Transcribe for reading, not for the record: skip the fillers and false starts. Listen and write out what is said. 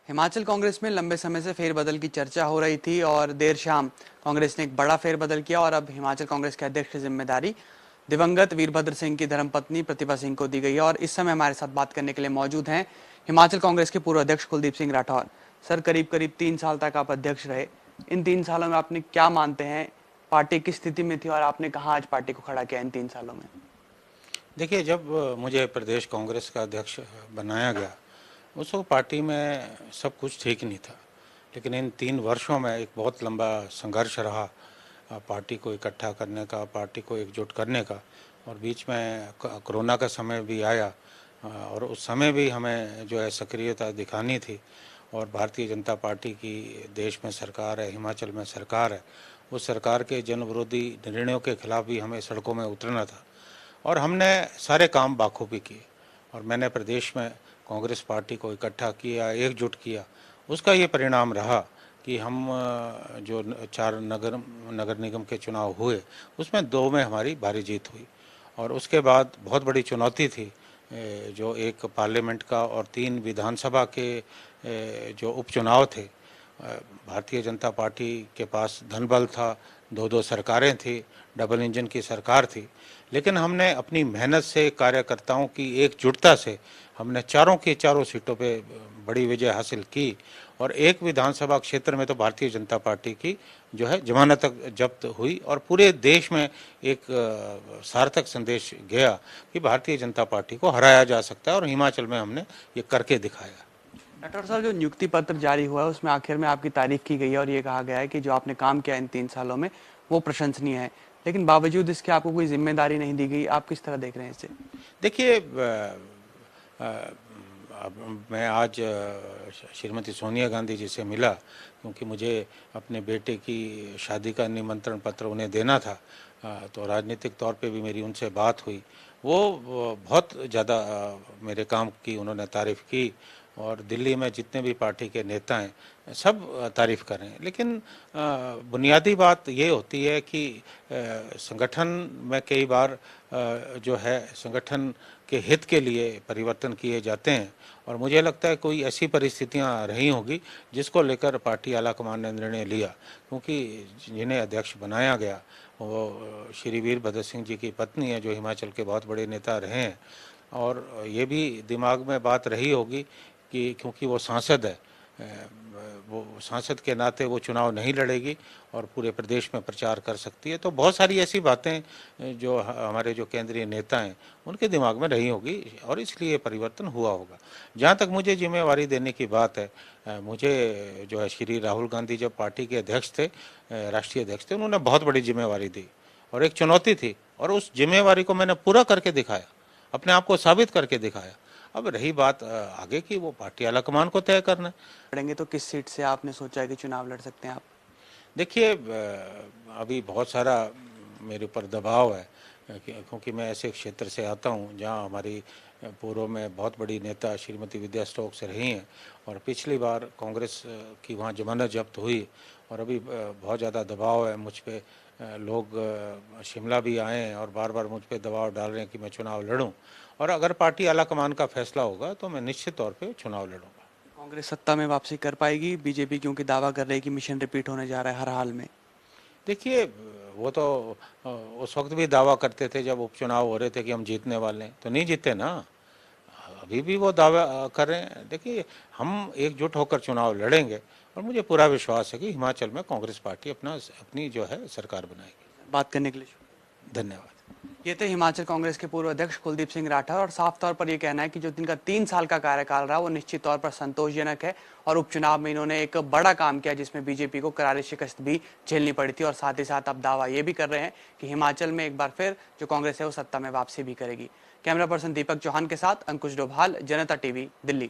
हिमाचल कांग्रेस में लंबे समय से फेरबदल की चर्चा हो रही थी और देर शाम कांग्रेस ने एक बड़ा फेरबदल किया और अब हिमाचल कांग्रेस के अध्यक्ष की जिम्मेदारी दिवंगत वीरभद्र सिंह की धर्मपत्नी प्रतिभा सिंह को दी गई है। और इस समय हमारे साथ बात करने के लिए मौजूद हैं हिमाचल कांग्रेस के पूर्व अध्यक्ष कुलदीप सिंह राठौर। सर, करीब करीब 3 साल तक आप अध्यक्ष रहे। इन 3 सालों में आपने क्या मानते हैं, पार्टी किस स्थिति में थी और आपने कहाँ आज पार्टी को खड़ा किया इन 3 सालों में? देखिए, जब मुझे प्रदेश कांग्रेस का अध्यक्ष बनाया गया उस वक्त पार्टी में सब कुछ ठीक नहीं था। लेकिन इन 3 वर्षों में एक बहुत लंबा संघर्ष रहा पार्टी को इकट्ठा करने का, पार्टी को एकजुट करने का। और बीच में कोरोना का समय भी आया और उस समय भी हमें जो है सक्रियता दिखानी थी। और भारतीय जनता पार्टी की देश में सरकार है, हिमाचल में सरकार है, उस सरकार के जन विरोधी निर्णयों के खिलाफ भी हमें सड़कों में उतरना था। और हमने सारे काम बाखूबी किए और मैंने प्रदेश में कांग्रेस पार्टी को इकट्ठा किया, एकजुट किया। उसका ये परिणाम रहा कि हम जो 4 नगर निगम के चुनाव हुए उसमें 2 में हमारी भारी जीत हुई। और उसके बाद बहुत बड़ी चुनौती थी, जो एक पार्लियामेंट का और 3 विधानसभा के जो उपचुनाव थे। भारतीय जनता पार्टी के पास धनबल था, 2 सरकारें थी, डबल इंजन की सरकार थी। लेकिन हमने अपनी मेहनत से, कार्यकर्ताओं की एकजुटता से हमने चारों की चारों सीटों पे बड़ी विजय हासिल की। और एक विधानसभा क्षेत्र में तो भारतीय जनता पार्टी की जो है जमानत तक जब्त हुई और पूरे देश में एक सार्थक संदेश गया कि भारतीय जनता पार्टी को हराया जा सकता है। और हिमाचल में हमने ये करके दिखाया। डॉक्टर साहब, जो नियुक्ति पत्र जारी हुआ है उसमें आखिर में आपकी तारीफ की गई है और ये कहा गया है कि जो आपने काम किया इन 3 सालों में वो प्रशंसनीय है, लेकिन बावजूद इसके आपको कोई जिम्मेदारी नहीं दी गई। आप किस तरह देख रहे हैं इसे? देखिए, अब मैं आज श्रीमती सोनिया गांधी जी से मिला क्योंकि मुझे अपने बेटे की शादी का निमंत्रण पत्र उन्हें देना था। तो राजनीतिक तौर पे भी मेरी उनसे बात हुई। वो बहुत ज़्यादा मेरे काम की उन्होंने तारीफ़ की। और दिल्ली में जितने भी पार्टी के नेता हैं सब तारीफ़ कर रहे हैं। लेकिन बुनियादी बात ये होती है कि संगठन में कई बार जो है संगठन के हित के लिए परिवर्तन किए जाते हैं। और मुझे लगता है कोई ऐसी परिस्थितियां रही होगी जिसको लेकर पार्टी आलाकमान ने निर्णय लिया। क्योंकि जिन्हें अध्यक्ष बनाया गया वो श्री वीरभद्र सिंह जी की पत्नी है, जो हिमाचल के बहुत बड़े नेता रहे हैं। और ये भी दिमाग में बात रही होगी कि क्योंकि वो सांसद है, वो सांसद के नाते वो चुनाव नहीं लड़ेगी और पूरे प्रदेश में प्रचार कर सकती है। तो बहुत सारी ऐसी बातें जो हमारे जो केंद्रीय नेता हैं उनके दिमाग में रही होगी और इसलिए परिवर्तन हुआ होगा। जहाँ तक मुझे जिम्मेवारी देने की बात है, मुझे जो है श्री राहुल गांधी जब पार्टी के अध्यक्ष थे, राष्ट्रीय अध्यक्ष थे, उन्होंने बहुत बड़ी जिम्मेवारी दी और एक चुनौती थी और उस जिम्मेवारी को मैंने पूरा करके दिखाया, अपने आप को साबित करके दिखाया। अब रही बात आगे की, वो पार्टी आलाकमान को तय करना है। लड़ेंगे तो किस सीट से आपने सोचा है कि चुनाव लड़ सकते हैं आप? देखिए, अभी बहुत सारा मेरे ऊपर दबाव है क्योंकि मैं ऐसे क्षेत्र से आता हूँ जहाँ हमारी पूर्व में बहुत बड़ी नेता श्रीमती विद्या स्टोक्स रही हैं। और पिछली बार कांग्रेस की वहाँ जमानत जब्त हुई और अभी बहुत ज़्यादा दबाव है मुझ पे। लोग शिमला भी आए हैं और बार बार मुझ पे दबाव डाल रहे हैं कि मैं चुनाव लड़ूं। और अगर पार्टी आलाकमान का फैसला होगा तो मैं निश्चित तौर पे चुनाव लड़ूंगा। कांग्रेस सत्ता में वापसी कर पाएगी? बीजेपी क्योंकि दावा कर रही है कि मिशन रिपीट होने जा रहा है हर हाल में। देखिए, वो तो उस वक्त भी दावा करते थे जब उपचुनाव हो रहे थे कि हम जीतने वाले हैं, तो नहीं जीते ना। अभी भी वो दावा कर रहे हैं। देखिए, हम एकजुट होकर चुनाव लड़ेंगे और मुझे पूरा विश्वास है कि हिमाचल में कांग्रेस पार्टी अपनी जो है सरकार बनाएगी। बात करने के लिए शुक्रिया। धन्यवाद। ये थे हिमाचल कांग्रेस के पूर्व अध्यक्ष कुलदीप सिंह राठौर और साफ तौर पर यह कहना है कि जो इनका 3 साल का कार्यकाल रहा वो निश्चित तौर पर संतोषजनक है और उपचुनाव में इन्होंने एक बड़ा काम किया जिसमें बीजेपी को करारी शिकस्त भी झेलनी पड़ी थी। और साथ ही साथ अब दावा ये भी कर रहे हैं कि हिमाचल में एक बार फिर जो कांग्रेस है वो सत्ता में वापसी भी करेगी। कैमरा पर्सन दीपक चौहान के साथ अंकुश डोभाल, जनता टीवी, दिल्ली।